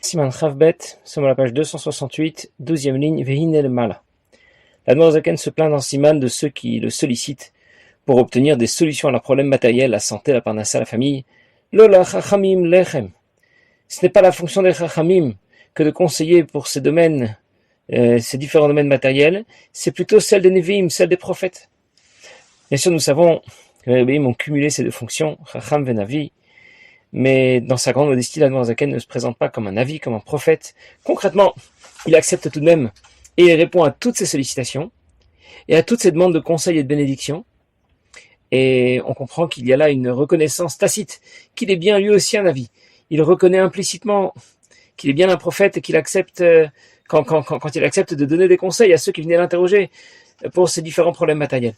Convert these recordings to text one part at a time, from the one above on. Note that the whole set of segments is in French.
Siman Chavbet, sommes à la page 268, 12e ligne, Vehinel Mala. L'Admor Zaken se plaint dans Siman de ceux qui le sollicitent pour obtenir des solutions à leurs problèmes matériels, la santé, la parnassa, la famille. Lola Chachamim Lechem. Ce n'est pas la fonction des Chachamim que de conseiller pour ces domaines, ces différents domaines matériels, c'est plutôt celle des Nevi'im, celle des prophètes. Bien sûr, nous savons que les Nevi'im ont cumulé ces deux fonctions, Chacham ve Navi, mais dans sa grande modestie, l'Admor Zaken ne se présente pas comme un Navi, comme un prophète. Concrètement, il accepte tout de même et il répond à toutes ces sollicitations et à toutes ces demandes de conseil et de bénédiction. Et on comprend qu'il y a là une reconnaissance tacite, qu'il est bien lui aussi un Navi. Il reconnaît implicitement qu'il est bien un prophète et qu'il accepte, quand il accepte de donner des conseils à ceux qui venaient l'interroger pour ces différents problèmes matériels.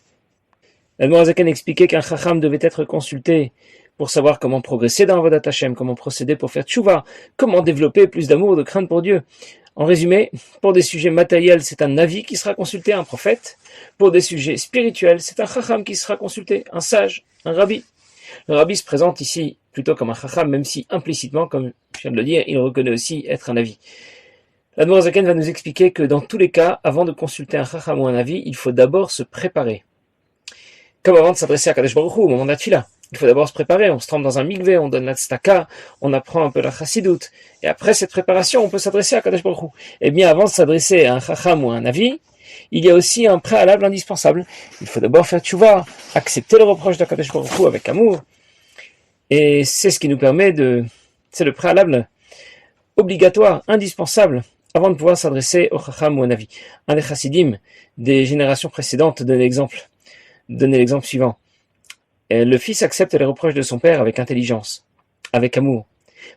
L'Admor Zaken expliquait qu'un Chacham devait être consulté pour savoir comment progresser dans Avodat Hashem, comment procéder pour faire tchouva, comment développer plus d'amour, de crainte pour Dieu. En résumé, pour des sujets matériels, c'est un Navi qui sera consulté, un prophète. Pour des sujets spirituels, c'est un Chacham qui sera consulté, un sage, un Rabbi. Le Rabbi se présente ici plutôt comme un Chacham, même si implicitement, comme je viens de le dire, il reconnaît aussi être un Navi. L'Admor Zaken va nous expliquer que dans tous les cas, avant de consulter un Chacham ou un Navi, il faut d'abord se préparer. Comme avant de s'adresser à Kadosh Baruch Hu au moment de la tefila. Il faut d'abord se préparer, on se trempe dans un mikvé, on donne la tzedaka, on apprend un peu la chassidoute. Et après cette préparation, on peut s'adresser à Kadosh Baruch Hu. Et bien avant de s'adresser à un chacham ou à un navi, il y a aussi un préalable indispensable. Il faut d'abord faire tchouva, accepter le reproche de Kadosh Baruch Hu avec amour. Et c'est ce qui nous permet c'est le préalable obligatoire, indispensable, avant de pouvoir s'adresser au chacham ou au navi. Un des chassidim des générations précédentes donnait l'exemple suivant. Le fils accepte les reproches de son père avec intelligence, avec amour,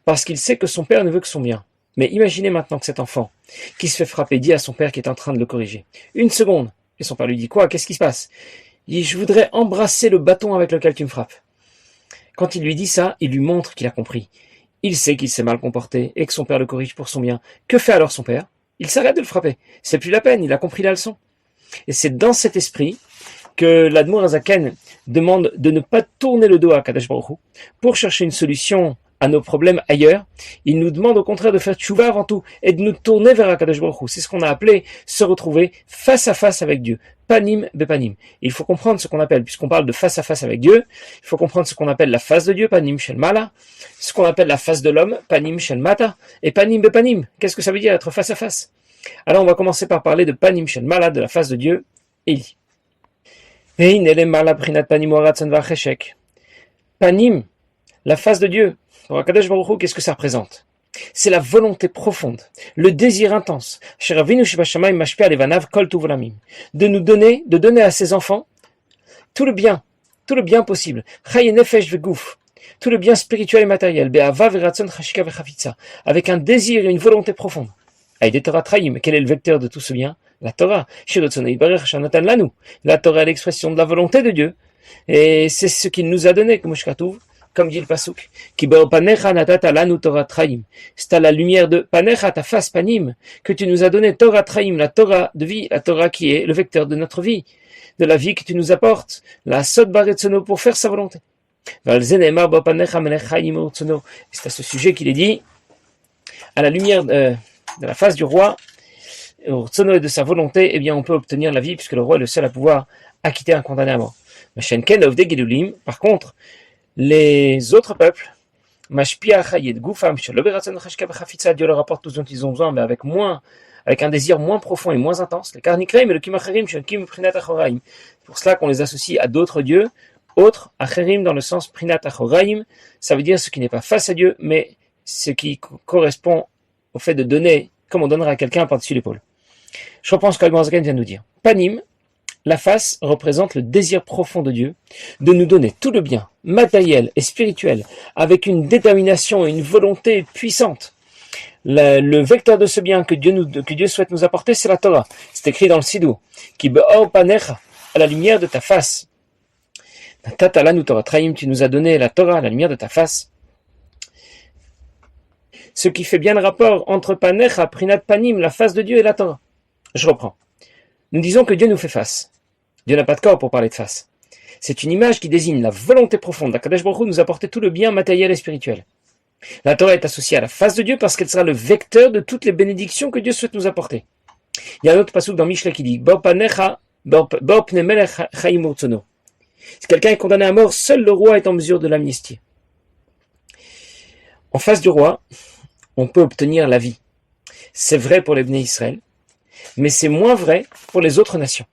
parce qu'il sait que son père ne veut que son bien. Mais imaginez maintenant que cet enfant, qui se fait frapper, dit à son père qui est en train de le corriger. Une seconde. Et son père lui dit quoi? Qu'est-ce qui se passe? Il dit, je voudrais embrasser le bâton avec lequel tu me frappes. Quand il lui dit ça, il lui montre qu'il a compris. Il sait qu'il s'est mal comporté et que son père le corrige pour son bien. Que fait alors son père? Il s'arrête de le frapper. C'est plus la peine, il a compris la leçon. Et c'est dans cet esprit que l'Admor Zaken demande de ne pas tourner le dos à Kadosh Baruch Hu pour chercher une solution à nos problèmes ailleurs. Il nous demande au contraire de faire tchouva avant tout et de nous tourner vers Kadosh Baruch Hu. C'est ce qu'on a appelé se retrouver face à face avec Dieu. Panim bepanim. Il faut comprendre ce qu'on appelle, puisqu'on parle de face à face avec Dieu, il faut comprendre ce qu'on appelle la face de Dieu, panim shel mala, ce qu'on appelle la face de l'homme, panim shel mata, et panim bepanim. Qu'est-ce que ça veut dire être face à face? Alors on va commencer par parler de panim shel mala, de la face de Dieu. Et il dit Panim, la face de Dieu. Pour Akadosh Baruch Hu, qu'est-ce que ça représente? C'est la volonté profonde, le désir intense. De nous donner, de donner à ses enfants tout le bien possible. Tout le bien spirituel et matériel. Avec un désir et une volonté profonde. Quel est le vecteur de tout ce bien? La Torah. La Torah est l'expression de la volonté de Dieu. Et c'est ce qu'il nous a donné, comme dit le Pasuk. C'est à la lumière de Panecha, ta face Panim, que tu nous as donné Torah Traim, la Torah de vie, la Torah qui est le vecteur de notre vie, de la vie que tu nous apportes, la Sod Baretsono pour faire sa volonté. C'est à ce sujet qu'il est dit, à la lumière de la face du roi, au tsono et de sa volonté, eh bien, on peut obtenir la vie, puisque le roi est le seul à pouvoir acquitter un condamné à mort. Par contre, les autres peuples, Dieu leur apporte tout ce dont ils ont besoin, mais avec un désir moins profond et moins intense. Les karnikreim et le kimacherim, c'est pour cela qu'on les associe à d'autres dieux, autres, acherim dans le sens prinat achoraim, ça veut dire ce qui n'est pas face à Dieu, mais ce qui correspond au fait de donner, comme on donnerait à quelqu'un par-dessus l'épaule. Je reprends ce qu'Admor Zaken vient de nous dire. Panim, la face représente le désir profond de Dieu de nous donner tout le bien matériel et spirituel avec une détermination et une volonté puissante. Le vecteur de ce bien que Dieu souhaite nous apporter, c'est la Torah. C'est écrit dans le Sidou. Qui be'or panecha, à la lumière de ta face. Tatalanu Torah Traim, tu nous as donné la Torah à la lumière de ta face. Ce qui fait bien le rapport entre panecha, prinat panim, la face de Dieu et la Torah. Je reprends. Nous disons que Dieu nous fait face. Dieu n'a pas de corps pour parler de face. C'est une image qui désigne la volonté profonde d'Akadosh Baruch Hu nous apporter tout le bien matériel et spirituel. La Torah est associée à la face de Dieu parce qu'elle sera le vecteur de toutes les bénédictions que Dieu souhaite nous apporter. Il y a un autre passouk dans Mishleh qui dit Bo pnei melech chaim urtzono. Si quelqu'un est condamné à mort, seul le roi est en mesure de l'amnistier. En face du roi, on peut obtenir la vie. C'est vrai pour les Bnei Israël, mais c'est moins vrai pour les autres nations.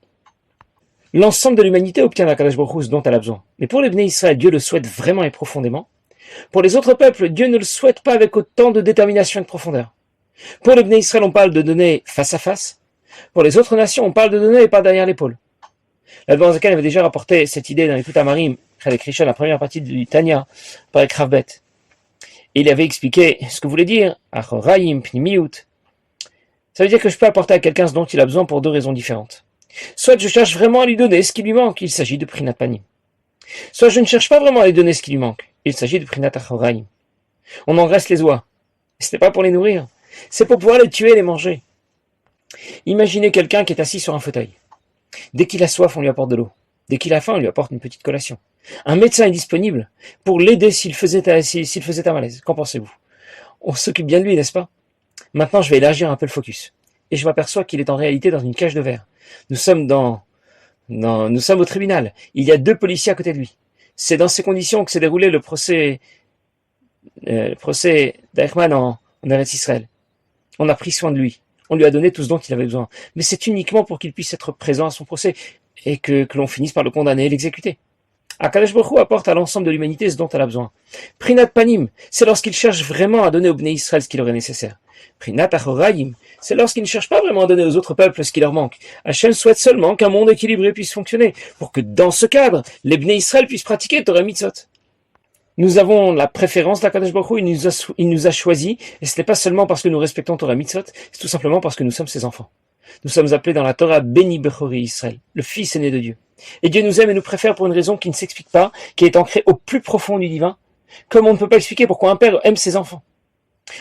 L'ensemble de l'humanité obtient la Kadosh Baruch Hu ce dont elle a besoin. Mais pour les Bnei Israël, Dieu le souhaite vraiment et profondément. Pour les autres peuples, Dieu ne le souhaite pas avec autant de détermination et de profondeur. Pour les Bnei Israël, on parle de donner face à face. Pour les autres nations, on parle de donner et pas derrière l'épaule. L'Admor Zaken avait déjà rapporté cette idée dans les Amarim, Chalek Rishon, la première partie du Tanya, par Ekrav Bet. Et il avait expliqué ce que voulait dire Achoraim, Pnimiut. Ça veut dire que je peux apporter à quelqu'un ce dont il a besoin pour deux raisons différentes. Soit je cherche vraiment à lui donner ce qui lui manque, il s'agit de Prinat Panim. Soit je ne cherche pas vraiment à lui donner ce qui lui manque, il s'agit de Prinat Achoraim. On engraisse les oies. Ce n'est pas pour les nourrir, c'est pour pouvoir les tuer et les manger. Imaginez quelqu'un qui est assis sur un fauteuil. Dès qu'il a soif, on lui apporte de l'eau. Dès qu'il a faim, on lui apporte une petite collation. Un médecin est disponible pour l'aider s'il faisait un malaise. Qu'en pensez-vous? On s'occupe bien de lui, n'est-ce pas? Maintenant, je vais élargir un peu le focus. Et je m'aperçois qu'il est en réalité dans une cage de verre. Nous sommes au tribunal. Il y a 2 policiers à côté de lui. C'est dans ces conditions que s'est déroulé le procès d'Eichmann en Eretz Israël. On a pris soin de lui. On lui a donné tout ce dont il avait besoin. Mais c'est uniquement pour qu'il puisse être présent à son procès et que l'on finisse par le condamner et l'exécuter. Akadosh Baruch Hu apporte à l'ensemble de l'humanité ce dont elle a besoin. Prinat Panim, c'est lorsqu'il cherche vraiment à donner aux Bnei Israël ce qu'il leur est nécessaire. Prinat Achoraim, c'est lorsqu'il ne cherche pas vraiment à donner aux autres peuples ce qui leur manque. Hachem souhaite seulement qu'un monde équilibré puisse fonctionner, pour que dans ce cadre, les Bnei Israël puissent pratiquer Torah Mitzvot. Nous avons la préférence d'Akadosh Baruch Hu, il nous a choisis, et ce n'est pas seulement parce que nous respectons Torah Mitzvot, c'est tout simplement parce que nous sommes ses enfants. Nous sommes appelés dans la Torah Béni Bechori Israël, le fils aîné de Dieu. Et Dieu nous aime et nous préfère pour une raison qui ne s'explique pas, qui est ancrée au plus profond du divin, comme on ne peut pas expliquer pourquoi un père aime ses enfants.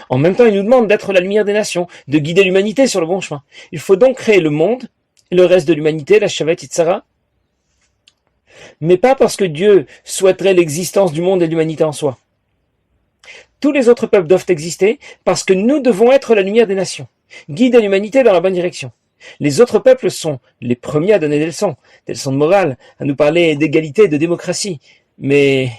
En même temps, il nous demande d'être la lumière des nations, de guider l'humanité sur le bon chemin. Il faut donc créer le monde, et le reste de l'humanité, la Shevet Yitzhara, mais pas parce que Dieu souhaiterait l'existence du monde et de l'humanité en soi. Tous les autres peuples doivent exister parce que nous devons être la lumière des nations, guider l'humanité dans la bonne direction. Les autres peuples sont les premiers à donner des leçons de morale, à nous parler d'égalité, de démocratie. Mais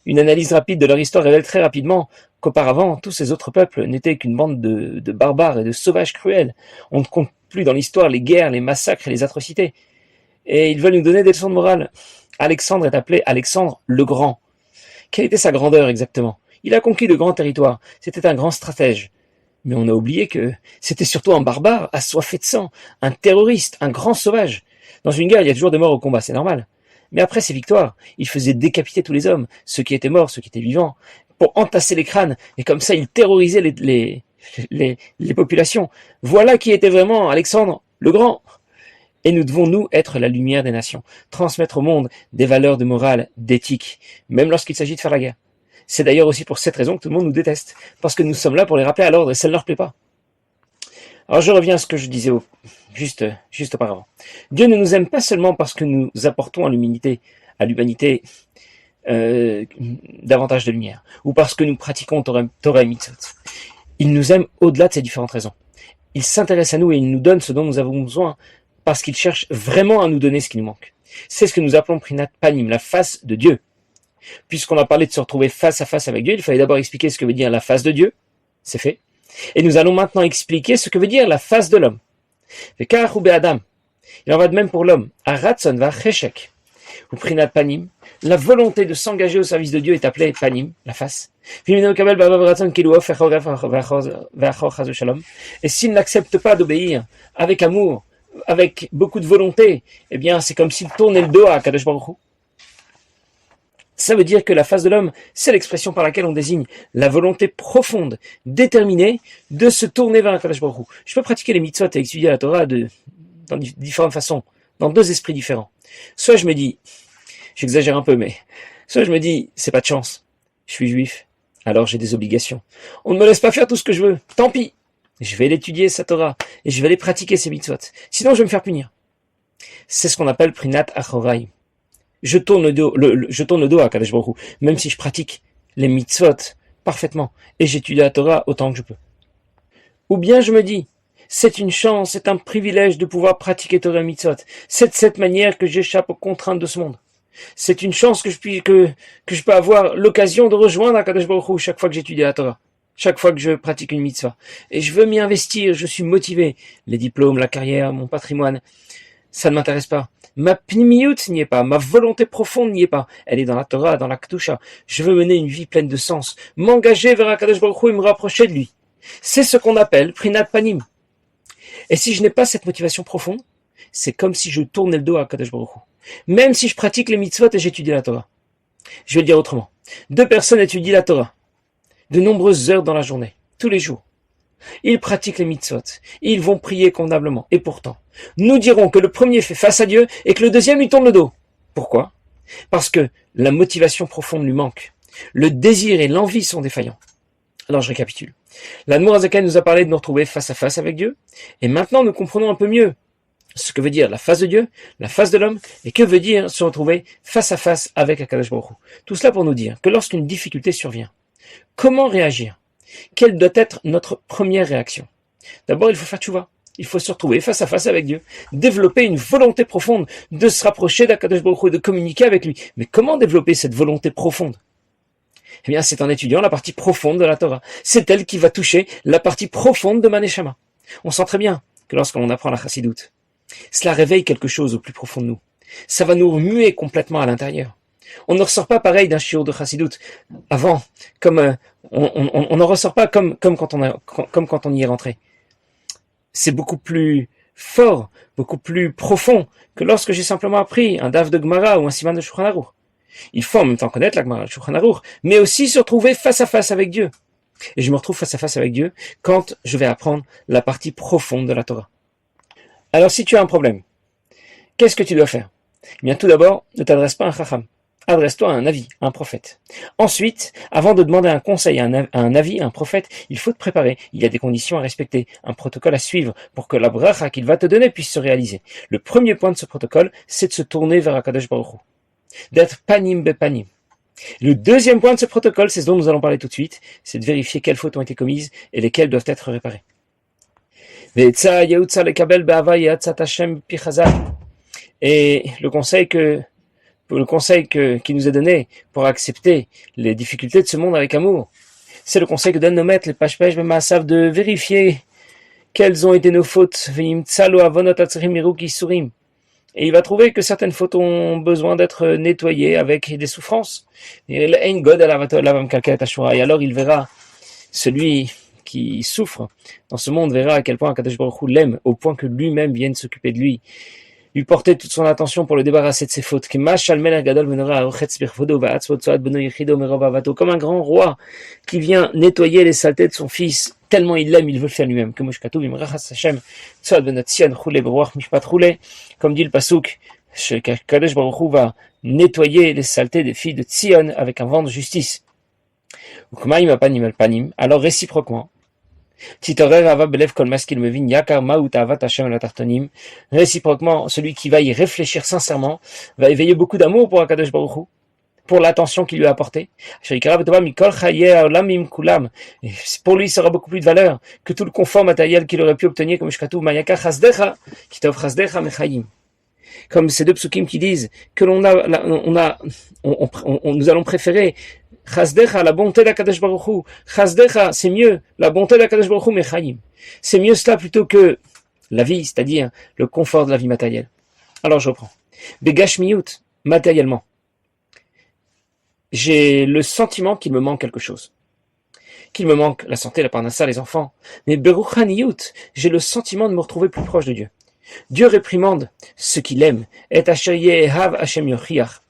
une analyse rapide de leur histoire révèle très rapidement qu'auparavant, tous ces autres peuples n'étaient qu'une bande de barbares et de sauvages cruels. On ne compte plus dans l'histoire les guerres, les massacres et les atrocités. Et ils veulent nous donner des leçons de morale. Alexandre est appelé Alexandre le Grand. Quelle était sa grandeur exactement? Il a conquis de grands territoires. C'était un grand stratège. Mais on a oublié que c'était surtout un barbare assoiffé de sang, un terroriste, un grand sauvage. Dans une guerre, il y a toujours des morts au combat, c'est normal. Mais après ses victoires, il faisait décapiter tous les hommes, ceux qui étaient morts, ceux qui étaient vivants, pour entasser les crânes, et comme ça, il terrorisait les populations. Voilà qui était vraiment Alexandre le Grand. Et nous devons, nous, être la lumière des nations, transmettre au monde des valeurs de morale, d'éthique, même lorsqu'il s'agit de faire la guerre. C'est d'ailleurs aussi pour cette raison que tout le monde nous déteste, parce que nous sommes là pour les rappeler à l'ordre et ça ne leur plaît pas. Alors je reviens à ce que je disais juste auparavant. Dieu ne nous aime pas seulement parce que nous apportons à l'humanité davantage de lumière, ou parce que nous pratiquons Torah et Mitzvot. Il nous aime au-delà de ces différentes raisons. Il s'intéresse à nous et il nous donne ce dont nous avons besoin, parce qu'il cherche vraiment à nous donner ce qui nous manque. C'est ce que nous appelons Prinat Panim, la face de Dieu. Puisqu'on a parlé de se retrouver face à face avec Dieu, il fallait d'abord expliquer ce que veut dire la face de Dieu. C'est fait. Et nous allons maintenant expliquer ce que veut dire la face de l'homme. Adam. Il en va de même pour l'homme. Aratson va cheshek. Ou Prinat Panim. La volonté de s'engager au service de Dieu est appelée Panim, la face. Et s'il n'accepte pas d'obéir avec amour, avec beaucoup de volonté, eh bien c'est comme s'il tournait le dos à Kadosh Baruch Hu. Ça veut dire que la face de l'homme, c'est l'expression par laquelle on désigne la volonté profonde, déterminée, de se tourner vers Kadosh Baruch Hu. Je peux pratiquer les mitzvot et étudier la Torah dans différentes façons, dans 2 esprits différents. Soit je me dis, j'exagère un peu, mais soit je me dis, c'est pas de chance, je suis juif, alors j'ai des obligations. On ne me laisse pas faire tout ce que je veux, tant pis. Je vais l'étudier, sa Torah, et je vais aller pratiquer ses mitzvot. Sinon, je vais me faire punir. C'est ce qu'on appelle Prinat Achorai. Je tourne le dos à Kadosh Baruch Hu, même si je pratique les mitzvot parfaitement et j'étudie la Torah autant que je peux. Ou bien je me dis, c'est une chance, c'est un privilège de pouvoir pratiquer Torah Mitzvot. C'est de cette manière que j'échappe aux contraintes de ce monde. C'est une chance que je peux avoir l'occasion de rejoindre Akadosh Baruch Hu chaque fois que j'étudie la Torah, chaque fois que je pratique une mitzvah. Et je veux m'y investir, je suis motivé. Les diplômes, la carrière, mon patrimoine, ça ne m'intéresse pas. Ma pnimiyut n'y est pas, ma volonté profonde n'y est pas. Elle est dans la Torah, dans la Kedusha. Je veux mener une vie pleine de sens, m'engager vers Akadosh Baruch Hu et me rapprocher de lui. C'est ce qu'on appelle Prinat Panim. Et si je n'ai pas cette motivation profonde, c'est comme si je tournais le dos à Akadosh Baruch Hu. Même si je pratique les mitzvot et j'étudie la Torah. Je vais le dire autrement. 2 personnes étudient la Torah de nombreuses heures dans la journée, tous les jours. Ils pratiquent les mitzvot, ils vont prier convenablement. Et pourtant, nous dirons que le premier fait face à Dieu et que le deuxième lui tourne le dos. Pourquoi? Parce que la motivation profonde lui manque. Le désir et l'envie sont défaillants. Alors je récapitule. L'Admour HaZaken nous a parlé de nous retrouver face à face avec Dieu, et maintenant nous comprenons un peu mieux ce que veut dire la face de Dieu, la face de l'homme, et que veut dire se retrouver face à face avec Akadosh Baruch Hu. Tout cela pour nous dire que lorsqu'une difficulté survient, comment réagir? Quelle doit être notre première réaction? D'abord, il faut faire tchouva. Il faut se retrouver face à face avec Dieu, développer une volonté profonde de se rapprocher d'Akadosh Baruch Hu et de communiquer avec lui. Mais comment développer cette volonté profonde? Eh bien, c'est en étudiant la partie profonde de la Torah. C'est elle qui va toucher la partie profonde de Maneshama. On sent très bien que lorsqu'on apprend la chassidoute, cela réveille quelque chose au plus profond de nous. Ça va nous remuer complètement à l'intérieur. On ne ressort pas pareil d'un shiur de chassidoute avant, comme on n'en ressort pas comme quand on y est rentré. C'est beaucoup plus fort, beaucoup plus profond que lorsque j'ai simplement appris un daf de Gemara ou un siman de Shulchan Aruch. Il faut en même temps connaître la Gemara de Shulchan Aruch, mais aussi se retrouver face à face avec Dieu. Et je me retrouve face à face avec Dieu quand je vais apprendre la partie profonde de la Torah. Alors si tu as un problème, qu'est-ce que tu dois faire? Eh bien tout d'abord, ne t'adresse pas à un chacham. Adresse-toi à un avis, à un prophète. Ensuite, avant de demander un conseil à un avis, à un prophète, il faut te préparer. Il y a des conditions à respecter, un protocole à suivre pour que la bracha qu'il va te donner puisse se réaliser. Le premier point de ce protocole, c'est de se tourner vers Akadosh Baruch Hu, d'être panim bepanim. Le deuxième point de ce protocole, c'est ce dont nous allons parler tout de suite, c'est de vérifier quelles fautes ont été commises et lesquelles doivent être réparées. Et le conseil qui nous est donné pour accepter les difficultés de ce monde avec amour, c'est le conseil que donnent nos maîtres, les pashpesh b'maasav, de vérifier quelles ont été nos fautes. Et il va trouver que certaines fautes ont besoin d'être nettoyées avec des souffrances. Et alors il verra, celui qui souffre dans ce monde verra à quel point Akadosh Baruch Hu l'aime, au point que lui-même vienne s'occuper de lui porter toute son attention pour le débarrasser de ses fautes. Comme un grand roi qui vient nettoyer les saletés de son fils, tellement il l'aime, il veut le faire lui-même. Comme dit le pasuk, Kadosh Baruch Hu va nettoyer les saletés des filles de Tzion avec un vent de justice. Alors réciproquement, réciproquement, celui qui va y réfléchir sincèrement va éveiller beaucoup d'amour pour Akadosh Baruch Hu, pour l'attention qu'il lui a apportée. Et pour lui, ça aura beaucoup plus de valeur que tout le confort matériel qu'il aurait pu obtenir, comme ces deux psukim qui disent que nous allons préférer Chasdecha, la bonté d'Akadosh Baruch Hu. Chasdecha, c'est mieux, la bonté d'Akadosh Baruch Hu, Mechayim. C'est mieux cela plutôt que la vie, c'est-à-dire le confort de la vie matérielle. Alors je reprends. Begashmiyut, matériellement. J'ai le sentiment qu'il me manque quelque chose. Qu'il me manque la santé, la parnassa, les enfants. Mais Beruchaniyut, j'ai le sentiment de me retrouver plus proche de Dieu. Dieu réprimande ce qu'il aime. Et Asher Yehav Hashem Yochiach.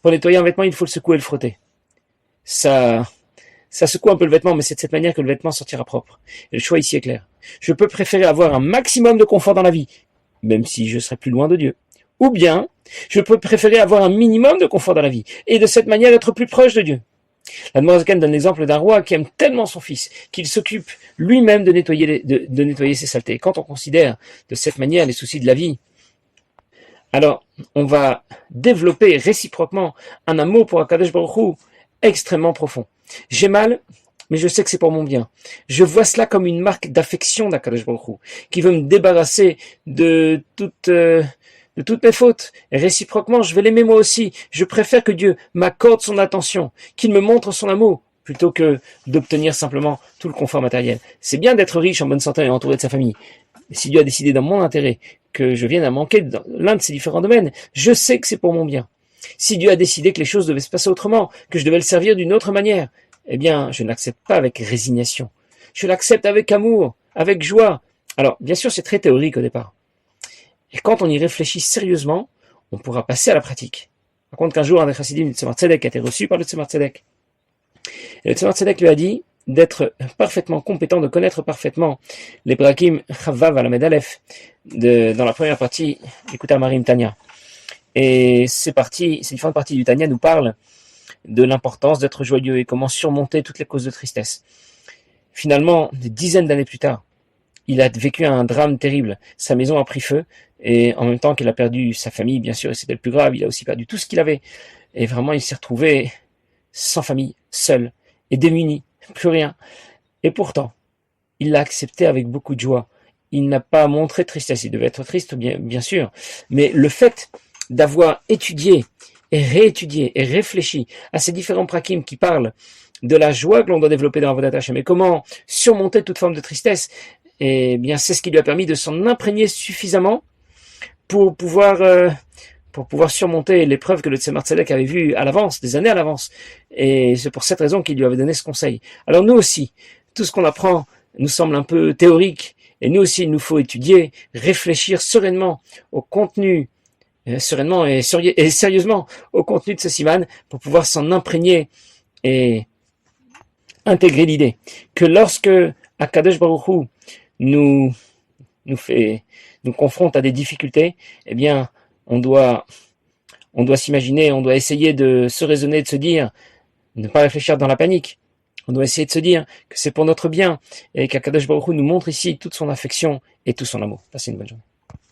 Pour nettoyer un vêtement, il faut le secouer et le frotter. Ça secoue un peu le vêtement, mais c'est de cette manière que le vêtement sortira propre. Et le choix ici est clair. Je peux préférer avoir un maximum de confort dans la vie, même si je serai plus loin de Dieu. Ou bien, je peux préférer avoir un minimum de confort dans la vie, et de cette manière être plus proche de Dieu. L'Admour HaZaken donne l'exemple d'un roi qui aime tellement son fils, qu'il s'occupe lui-même de nettoyer ses saletés. Quand on considère de cette manière les soucis de la vie, alors on va développer réciproquement un amour pour Akadosh Baruch Hu extrêmement profond. J'ai mal, mais je sais que c'est pour mon bien. Je vois cela comme une marque d'affection d'Akadosh Baruch Hu, qui veut me débarrasser de toutes mes fautes. Et réciproquement, je vais l'aimer moi aussi. Je préfère que Dieu m'accorde son attention, qu'il me montre son amour, plutôt que d'obtenir simplement tout le confort matériel. C'est bien d'être riche, en bonne santé et entouré de sa famille. Mais si Dieu a décidé dans mon intérêt que je vienne à manquer dans l'un de ces différents domaines, je sais que c'est pour mon bien. Si Dieu a décidé que les choses devaient se passer autrement, que je devais le servir d'une autre manière, eh bien, je ne l'accepte pas avec résignation. Je l'accepte avec amour, avec joie. Alors, bien sûr, c'est très théorique au départ. Et quand on y réfléchit sérieusement, on pourra passer à la pratique. Par contre, qu'un jour, un des chassidim du Tzemar Tzedek a été reçu par le Tzemar Tzedek. Et le Tzemar Tzedek lui a dit d'être parfaitement compétent, de connaître parfaitement les brakim Chavav à la Medalef dans la première partie du Marim Tanya. Et ces différentes parties du Tanya nous parlent de l'importance d'être joyeux et comment surmonter toutes les causes de tristesse. Finalement, des dizaines d'années plus tard, il a vécu un drame terrible. Sa maison a pris feu et en même temps qu'il a perdu sa famille, bien sûr, et c'était le plus grave, il a aussi perdu tout ce qu'il avait. Et vraiment, il s'est retrouvé sans famille, seul et démuni, plus rien. Et pourtant, il l'a accepté avec beaucoup de joie. Il n'a pas montré de tristesse. Il devait être triste, bien sûr. Mais le fait d'avoir étudié et réétudié et réfléchi à ces différents prakim qui parlent de la joie que l'on doit développer dans Avodat Hashem et comment surmonter toute forme de tristesse, eh bien, c'est ce qui lui a permis de s'en imprégner suffisamment pour pouvoir surmonter l'épreuve que le Tzemar Tzedek avait vue à l'avance, des années à l'avance. Et c'est pour cette raison qu'il lui avait donné ce conseil. Alors nous aussi, tout ce qu'on apprend nous semble un peu théorique, et nous aussi, il nous faut étudier, réfléchir sereinement au contenu, sereinement et sérieusement au contenu de ce siman, pour pouvoir s'en imprégner et intégrer l'idée que lorsque Akadosh Baruch Hu nous confronte à des difficultés, eh bien, on doit s'imaginer, on doit essayer de se raisonner, de se dire, ne pas réfléchir dans la panique. On doit essayer de se dire que c'est pour notre bien et qu'Akadosh Baruch Hu nous montre ici toute son affection et tout son amour. Passez une bonne journée.